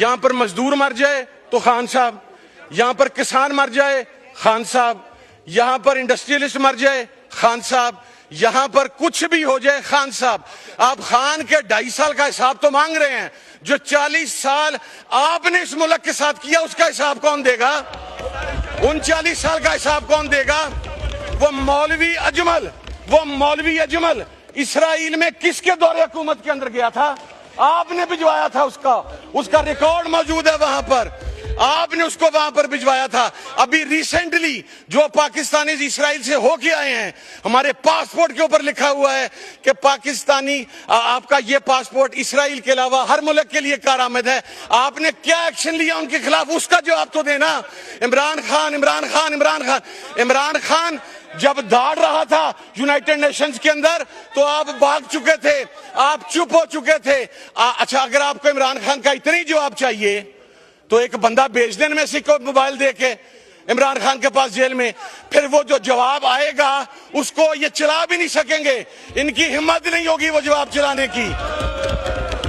यहां पर मजदूर मर जाए तो खान साहब, यहां पर किसान मर जाए खान साहब, यहां पर इंडस्ट्रियलिस्ट मर जाए खान साहब, यहां पर कुछ भी हो जाए खान साहब। आप खान के 2.5 साल का हिसाब तो मांग रहे हैं, जो 40 साल आपने इस मुल्क के साथ किया उसका हिसाब कौन देगा? उन 40 साल का हिसाब कौन देगा? वो मौलवी अजमल इसराइल में किसके दौरे हुकूमत के अंदर गया था? आपने भिजवाया था उसका रिकॉर्ड मौजूद है वहां पर, आपने उसको वहां पर भिजवाया था। अभी रिसेंटली जो पाकिस्तानी इसराइल से होके आए हैं, हमारे पासपोर्ट के ऊपर लिखा हुआ है कि पाकिस्तानी आपका ये पासपोर्ट इसराइल के अलावा हर मुल्क के लिए कारआमद है। आपने क्या एक्शन लिया उनके खिलाफ, उसका जवाब तो देना। इमरान खान जब दाड़ रहा था यूनाइटेड नेशंस के अंदर तो आप भाग चुके थे, आप चुप हो चुके थे। अच्छा, अगर आपको इमरान खान का इतना ही जवाब चाहिए तो एक बंदा भेज देने में से को मोबाइल दे के इमरान खान के पास जेल में, फिर वो जो जवाब आएगा उसको ये चला भी नहीं सकेंगे। इनकी हिम्मत नहीं होगी वो जवाब चलाने की,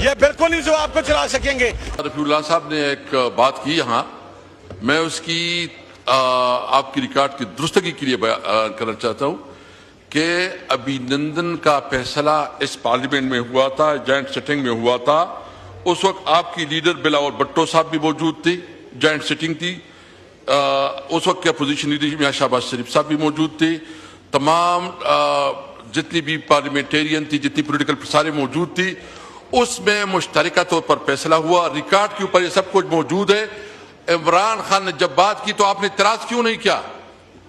ये बिल्कुल नहीं जवाब को चला सकेंगे। रफीउल्लाह साहब ने एक बात की यहाँ, मैं उसकी आपकी रिकॉर्ड की दुरुस्तगी के लिए करना चाहता हूँ कि अभिनंदन का फैसला इस पार्लियामेंट में हुआ था, जॉइंट सिटिंग में हुआ था। उस वक्त आपकी लीडर बिलावल भुट्टो साहब भी मौजूद थे, जॉइंट सिटिंग थी। उस वक्त के अपोजिशन लीडर मियां शहबाज शरीफ साहब भी मौजूद थे। तमाम जितनी भी पार्लियामेंटेरियन थी, जितनी पोलिटिकल सारे मौजूद थी, उसमें मुश्तरका तौर पर फैसला हुआ। रिकॉर्ड के ऊपर ये सब कुछ मौजूद है। इमरान खान ने जब बात की तो आपने इतराज क्यों नहीं किया?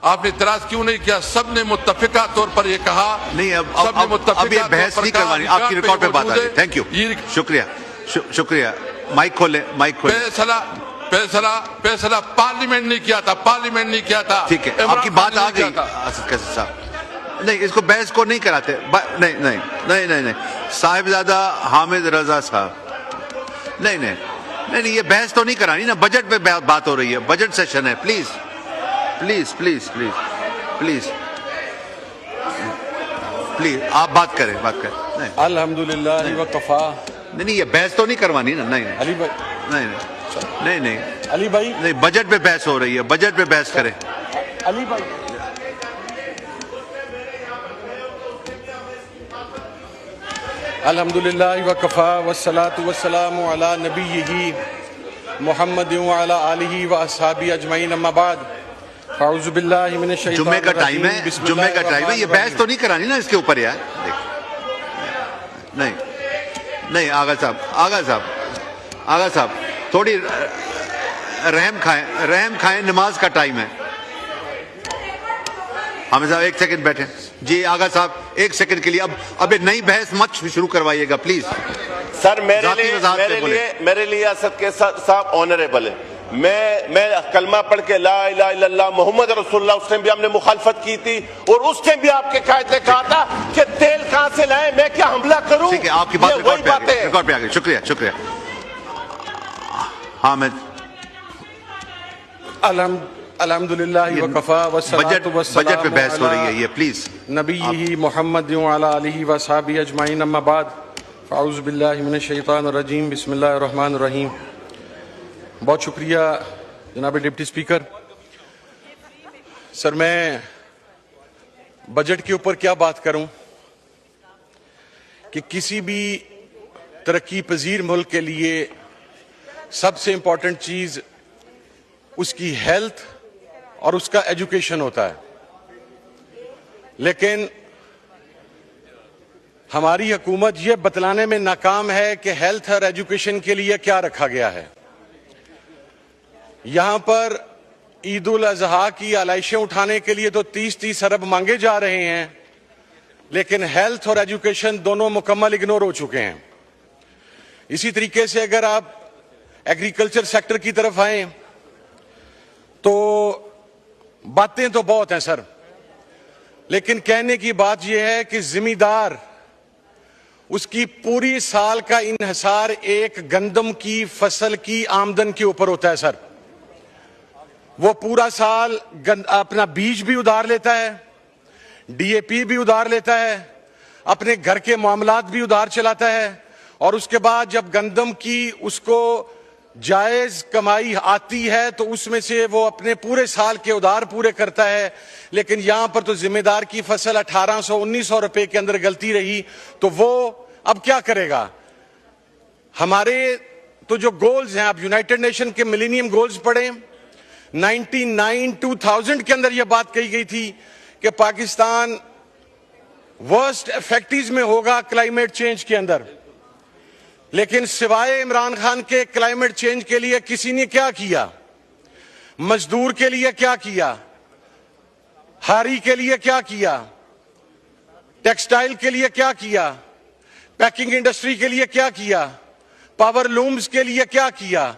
आपने इतराज क्यों नहीं किया? सबने मुत्तफिका तौर पर ये कहा नहीं। अब ये बहस नहीं करवानी, आपकी रिकॉर्ड पे बात आ रही है। थैंक यू, शुक्रिया। माइक खोले। फैसला पार्लियामेंट ने किया था, पार्लियामेंट ने किया था। ठीक है, आपकी बात आ गई असद कैसर साहब। नहीं, इसको बहस को नहीं कराते। नहीं, साहिबजादा हामिद रजा साहब, नहीं, ये बहस तो नहीं करानी ना। बजट पे बात हो रही है, बजट सेशन है। प्लीज आप बात करें। नहीं, अल्हम्दुलिल्लाह व कफा। नहीं, ये बहस तो नहीं करवानी ना। नहीं अली भाई, नहीं अली भाई, नहीं, बजट पे बहस हो रही है, बजट पे बहस करें। अली भाई, अल्हम्दुलिल्लाह व कफा वस्सलातु वस्सलामु अला नबिय्यिही मुहम्मद व अला आलिहि व अस्हाबी अजमईन, अम्मा बाद। अऊज़ु बिल्लाहि मिनश शैतानिर जुम्मे का टाइम है, जुम्मे का टाइम है। ये बहस तो नहीं करानी ना इसके ऊपर यार। नहीं, आगा साहब थोड़ी रहम खाएं, नमाज का टाइम है। हमें साहब 1 सेकंड बैठे जी। आगा साहब 1 सेकंड के लिए अब एक नई बहस मत शुरू करवाइएगा प्लीज। सर मेरे लिए असद के साहब ऑनरेबल है। मैं कलमा पढ़ के ला इलाहा इल्लल्लाह मोहम्मद रसूलुल्लाह, उस टाइम भी हमने मुखालफत की थी और उस टाइम भी आपके कायद ने कहा था कि तेल कहां से लाए, मैं क्या हमला करूं। ठीक है, आपकी बात रिकॉर्ड पे आ गई। शुक्रिया। हामिद, अल्हम्दुलिल्लाह व कफा वस्सलातु वस्सलामु बजट पे बहस हो रही है ये, प्लीज। नबिय्यिही मुहम्मद व अला आलिहि व अस्हाबी अजमईन, अम्मा बाद। अऊज़ु बिल्लाहि मिनश शैतानिर रजीम, बिस्मिल्लाहिर रहमानिर रहीम। बहुत शुक्रिया जनाब डिप्टी स्पीकर। सर, मैं बजट के ऊपर क्या बात करूं कि किसी भी तरक्की पजीर मुल्क के लिए सबसे इंपॉर्टेंट चीज उसकी हेल्थ और उसका एजुकेशन होता है। लेकिन हमारी हुकूमत ये बतलाने में नाकाम है कि हेल्थ और एजुकेशन के लिए क्या रखा गया है। यहां पर ईद उल अजहा की आलाइशें उठाने के लिए तो 30-30 अरब मांगे जा रहे हैं, लेकिन हेल्थ और एजुकेशन दोनों मुकम्मल इग्नोर हो चुके हैं। इसी तरीके से अगर आप एग्रीकल्चर सेक्टर की तरफ आए तो बातें तो बहुत हैं सर, लेकिन कहने की बात यह है कि जिम्मेदार उसकी पूरी साल का इन्हिसार एक गंदम की फसल की आमदन के ऊपर होता है सर। वो पूरा साल अपना बीज भी उधार लेता है, डीएपी भी उधार लेता है, अपने घर के मामलात भी उधार चलाता है, और उसके बाद जब गंदम की उसको जायज कमाई आती है तो उसमें से वो अपने पूरे साल के उधार पूरे करता है, लेकिन यहां पर तो जिम्मेदार की फसल 1800-1900 रुपए के अंदर गलती रही तो वो अब क्या करेगा। हमारे तो जो गोल्स हैं, आप यूनाइटेड नेशन के मिलेनियम गोल्स पढ़ें, 1999-2000 के अंदर यह बात कही गई थी कि पाकिस्तान वर्स्ट इफेक्टिव में होगा क्लाइमेट चेंज के अंदर, लेकिन सिवाय इमरान खान के क्लाइमेट चेंज के लिए किसी ने क्या किया? मजदूर के लिए क्या किया? हारी के लिए क्या किया? टेक्सटाइल के लिए क्या किया? पैकिंग इंडस्ट्री के लिए क्या किया? पावर लूम्स के लिए क्या किया?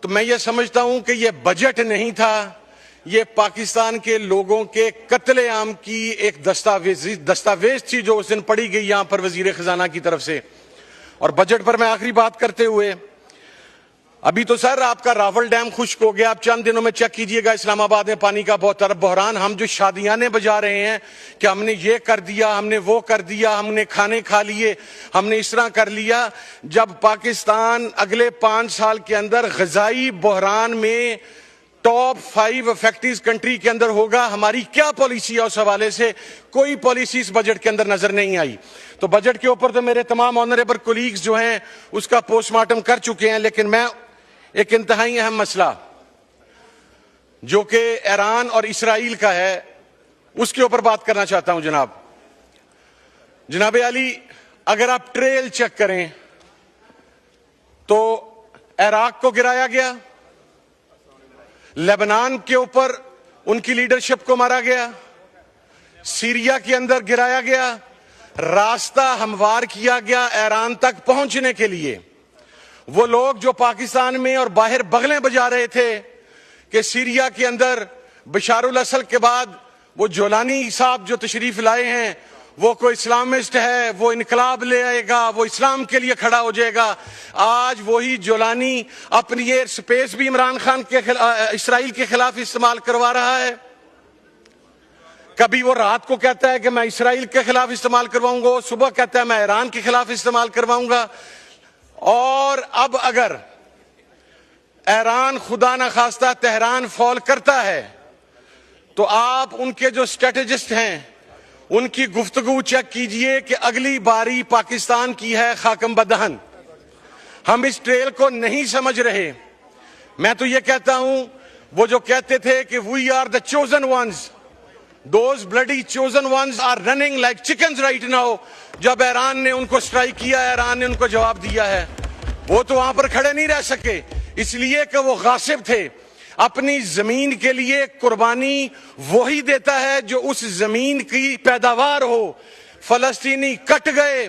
तो मैं ये समझता हूं कि ये बजट नहीं था, ये पाकिस्तान के लोगों के कत्लेआम की एक दस्तावेज थी जो उस दिन पढ़ी गई यहां पर वजीर खजाना की तरफ से। और बजट पर मैं आखिरी बात करते हुए, अभी तो सर आपका रावल डैम खुश्क हो गया, आप चंद दिनों में चेक कीजिएगा इस्लामाबाद में पानी का बहुत तरफ बहरान। हम जो शादियाने बजा रहे हैं कि हमने ये कर दिया, हमने वो कर दिया, हमने खाने खा लिए, हमने इस तरह कर लिया, जब पाकिस्तान अगले 5 साल के अंदर ग़िज़ाई बहरान में टॉप 5 इफेक्टिव कंट्री के अंदर होगा, हमारी क्या पॉलिसी है उस हवाले से कोई पॉलिसी इस बजट के अंदर नजर नहीं आई। तो बजट के ऊपर तो मेरे तमाम ऑनरेबल कोलीग्स जो हैं उसका पोस्टमार्टम कर चुके हैं, लेकिन मैं एक इंतहाई अहम मसला जो कि ईरान और इसराइल का है उसके ऊपर बात करना चाहता हूं। जनाब अली, अगर आप ट्रेल चेक करें तो इराक को गिराया गया, लेबनान के ऊपर उनकी लीडरशिप को मारा गया, सीरिया के अंदर गिराया गया, रास्ता हमवार किया गया ईरान तक पहुंचने के लिए। वो लोग जो पाकिस्तान में और बाहर बगलें बजा रहे थे कि सीरिया के अंदर बशारुल असद के बाद वो जोलानी साहब जो तशरीफ लाए हैं वो कोई इस्लामिस्ट है, वो इनकलाब ले आएगा, वो इस्लाम के लिए खड़ा हो जाएगा। आज वही जोलानी अपनी एयर स्पेस भी इमरान खान के इसराइल के खिलाफ इस्तेमाल करवा रहा है। कभी वो रात को कहता है कि मैं इसराइल के खिलाफ इस्तेमाल करवाऊंगा, सुबह कहता है मैं ईरान के खिलाफ इस्तेमाल करवाऊंगा। और अब अगर ईरान खुदा न खास्ता तेहरान फॉल करता है तो आप उनके जो स्ट्रेटेजिस्ट हैं उनकी गुफ्तगू चेक कीजिए कि अगली बारी पाकिस्तान की है खाकम बदहन। हम इस ट्रेल को नहीं समझ रहे। मैं तो ये कहता हूं, वो जो कहते थे कि we are the chosen ones, those bloody chosen ones are running like chickens right now. जब ईरान ने उनको स्ट्राइक किया, ईरान ने उनको जवाब दिया है, वो तो वहां पर खड़े नहीं रह सके, इसलिए कि वो गासिब थे। अपनी जमीन के लिए कुर्बानी वही देता है जो उस जमीन की पैदावार हो। फलस्तीनी कट गए,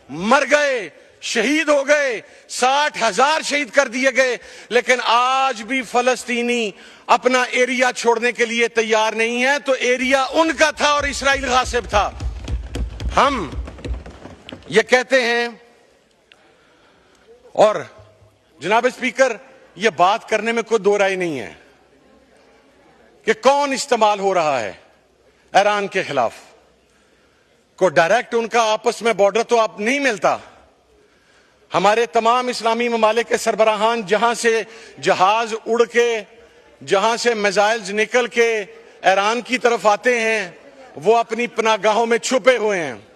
मर गए, शहीद हो गए, 60,000 शहीद कर दिए गए, लेकिन आज भी फलस्तीनी अपना एरिया छोड़ने के लिए तैयार नहीं है। तो एरिया उनका था और इसराइल गासिब था। हम ये कहते हैं, और जनाब स्पीकर, ये बात करने में कोई दो राय नहीं है कि कौन इस्तेमाल हो रहा है ईरान के खिलाफ। को डायरेक्ट उनका आपस में बॉर्डर तो आप नहीं मिलता। हमारे तमाम इस्लामी ममालिक के सरबराहान जहां से जहाज उड़ के, जहां से मिसाइल्स निकल के ईरान की तरफ आते हैं, वो अपनी पनागाहों में छुपे हुए हैं।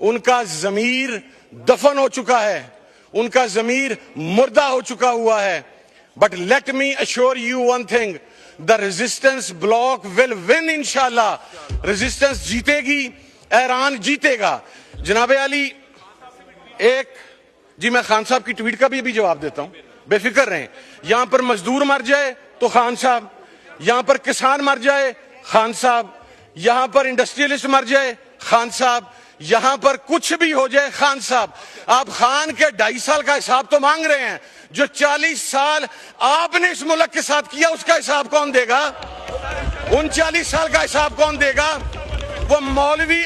उनका जमीर दफन हो चुका है, उनका जमीर मुर्दा हो चुका हुआ है। But let me assure you one thing, the resistance block will win इंशाल्लाह। रेजिस्टेंस जीतेगी, ईरान जीतेगा। जनाब अली, एक जी मैं खान साहब की ट्वीट का भी जवाब देता हूं, बेफिक्र रहें। यहां पर मजदूर मर जाए तो खान साहब, यहां पर किसान मर जाए खान साहब, यहां पर इंडस्ट्रियलिस्ट मर जाए खान साहब, यहां पर कुछ भी हो जाए खान साहब। आप खान के 2.5 साल का हिसाब तो मांग रहे हैं, जो 40 साल आपने इस मुल्क के साथ किया उसका हिसाब कौन देगा? उन 40 साल का हिसाब कौन देगा? वो मौलवी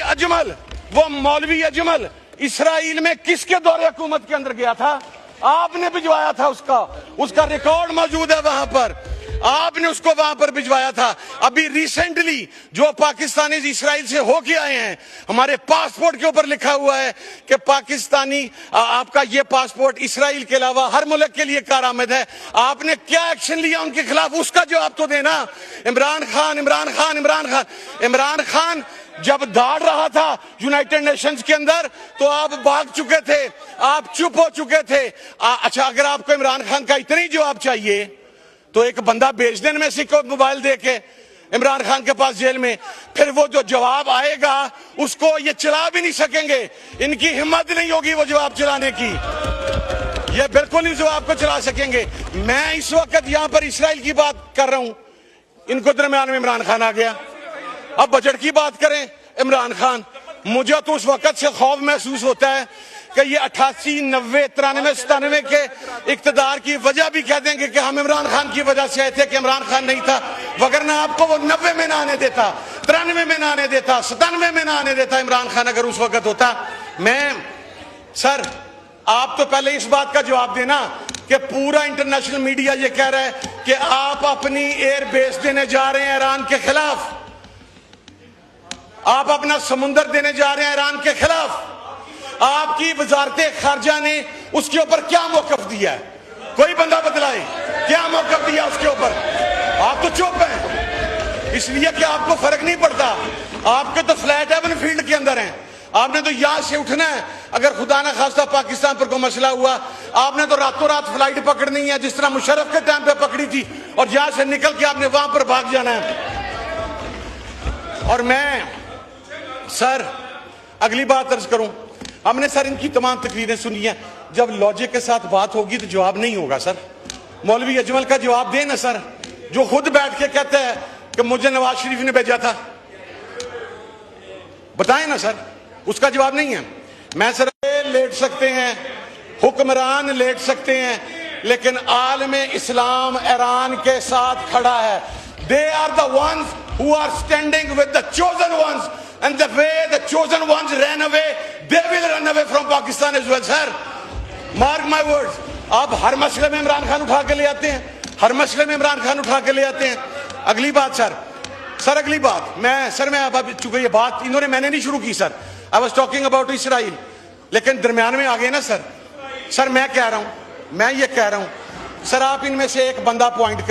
अजमल इसराइल में किसके दौरे हुकूमत के अंदर गया था? आपने भिजवाया था उसका रिकॉर्ड मौजूद है वहां पर। आपने उसको वहां पर भिजवाया था। अभी रिसेंटली जो पाकिस्तानी इस्राइल से होके आए हैं, हमारे पासपोर्ट के ऊपर लिखा हुआ है कि पाकिस्तानी आपका ये पासपोर्ट इस्राइल के अलावा हर मुल्क के लिए कारआमद है। आपने क्या एक्शन लिया उनके खिलाफ, उसका जवाब तो देना। इमरान खान इमरान खान इमरान खान इमरान खान जब दाड़ रहा था यूनाइटेड नेशंस के अंदर तो आप भाग चुके थे, आप चुप हो चुके थे। अच्छा, अगर आपको इमरान खान का इतना ही जवाब चाहिए तो एक बंदा भेज देने में को मोबाइल दे के इमरान खान के पास जेल में, फिर वो जो जवाब आएगा उसको ये चला भी नहीं सकेंगे। इनकी हिम्मत नहीं होगी वो जवाब चलाने की, ये बिल्कुल नहीं जवाब को चला सकेंगे। मैं इस वक्त यहां पर इसराइल की बात कर रहा हूं, इनको दरमियान में इमरान खान आ गया। अब बजट की बात करें, इमरान खान, मुझे तो उस वक्त से खौफ महसूस होता है कि ये 88, 90, 93, 97 के इक्तदार की वजह भी कह देंगे कि हम इमरान खान की वजह से आए थे कि इमरान खान नहीं था, वगरना आपको वो 90 में ना आने देता, 93 में ना आने देता, 97 में ना आने देता इमरान खान अगर उस वक्त होता। सर, आप तो पहले इस बात का जवाब देना कि पूरा इंटरनेशनल मीडिया ये कह रहा है कि आप अपनी एयर बेस देने जा रहे हैं ईरान के खिलाफ, आप अपना समुंदर देने जा रहे हैं ईरान के खिलाफ। आपकी वजारत खारजा ने उसके ऊपर क्या मौकफ दिया है? कोई बंदा बतलाए क्या मौकफ दिया उसके ऊपर? आप तो चुप हैं, इसलिए कि आपको फर्क नहीं पड़ता। आपके तो फ्लैट हेवन फील्ड के अंदर हैं, आपने तो यहां से उठना है। अगर खुदा ना खास्ता पाकिस्तान पर कोई मसला हुआ, आपने तो रातों रात फ्लाइट पकड़नी है जिस तरह मुशर्रफ के टाइम पे पकड़ी थी, और यहां से निकल के आपने वहां पर भाग जाना है। और मैं सर अगली बात अर्ज करूं, हमने सर इनकी तमाम तकरीरें सुनी हैं, जब लॉजिक के साथ बात होगी तो जवाब नहीं होगा। सर मौलवी अजमल का जवाब दें ना सर, जो खुद बैठ के कहते हैं कि मुझे नवाज शरीफ ने भेजा था, बताएं ना सर, उसका जवाब नहीं है। मैं सर लेट सकते हैं, हुक्मरान लेट सकते हैं, लेकिन आलमे इस्लाम ईरान के साथ खड़ा है। They are the ones who are standing with the chosen ones, and the way the chosen ones ran away, they will run away from Pakistan as well, sir. Mark my words. आप हर मसले में इमरान खान उठा के ले आते हैं, हर मसले में इमरान खान उठा के ले आते हैं। अगली बात सर अगली बात, मैं अब चूंकि ये बात मैंने नहीं शुरू की sir, I was talking about Israel, लेकिन दरमियान में आ गए ना सर मैं ये कह रहा हूं सर, आप इनमें से एक बंदा पॉइंट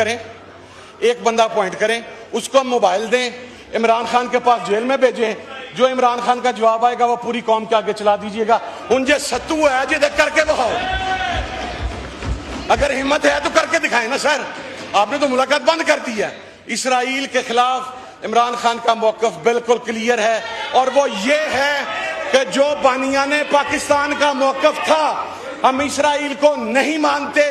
करें, उसको मोबाइल दें, इमरान खान के पास जेल में भेजें, जो इमरान खान का जवाब आएगा वो पूरी कौम के आगे चला दीजिएगा। उनजे सत्तू है जिधर करके बहाओ, अगर हिम्मत है तो करके दिखाएं ना सर। आपने तो मुलाकात बंद कर दी है। इसराइल के खिलाफ इमरान खान का मौकफ बिल्कुल क्लियर है, और वो ये है कि जो बानियाने पाकिस्तान का मौकफ था, हम इसराइल को नहीं मानते,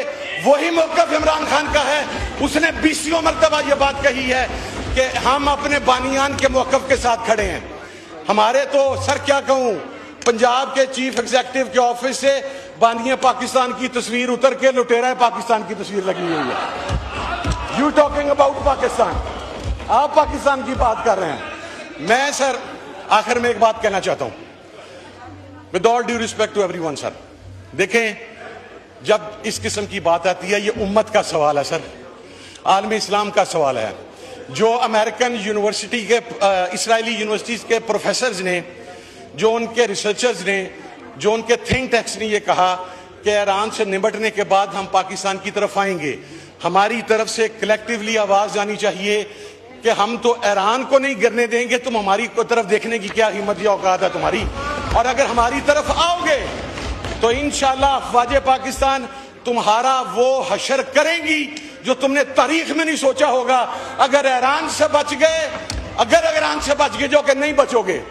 वही मौकफ इमरान खान का है। उसने 20 मरतबा ये बात कही है कि हम अपने बानियान के मौकफ के साथ खड़े हैं। हमारे तो सर क्या कहूं, पंजाब के चीफ एग्जीक्यूटिव के ऑफिस से बानिया पाकिस्तान की तस्वीर उतर के लुटेरा पाकिस्तान की तस्वीर लगी हुई है। यू टॉकिंग अबाउट पाकिस्तान, आप पाकिस्तान की बात कर रहे हैं। मैं सर आखिर में एक बात कहना चाहता हूं, with all due respect to everyone sir, देखें जब इस किस्म की बात आती है, ये उम्मत का सवाल है सर, आलमी इस्लाम का सवाल है। जो अमेरिकन यूनिवर्सिटी के इस्राएली यूनिवर्सिटीज के प्रोफेसर्स ने, जो उनके रिसर्चर्स ने, जो उनके थिंक टैंक्स ने ये कहा कि ईरान से निपटने के बाद हम पाकिस्तान की तरफ आएंगे, हमारी तरफ से कलेक्टिवली आवाज आनी चाहिए कि हम तो ईरान को नहीं गिरने देंगे, तुम हमारी तरफ देखने की क्या हिम्मत या औकात है तुम्हारी, और अगर हमारी तरफ आओगे तो इंशाल्लाह अफवाज पाकिस्तान तुम्हारा वो हशर करेंगी जो तुमने तारीख में नहीं सोचा होगा। अगर ईरान से बच गए, ईरान से बच गए, जो कि नहीं बचोगे,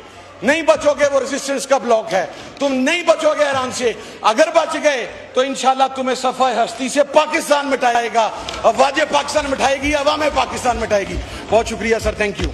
वो रेजिस्टेंस का ब्लॉक है, तुम नहीं बचोगे ईरान से। अगर बच गए तो इंशाल्लाह तुम्हें सफा हस्ती से पाकिस्तान मिटाएगा, अफवाज पाकिस्तान मिटाएगी, अवाम पाकिस्तान मिटाएगी। बहुत शुक्रिया सर, थैंक यू।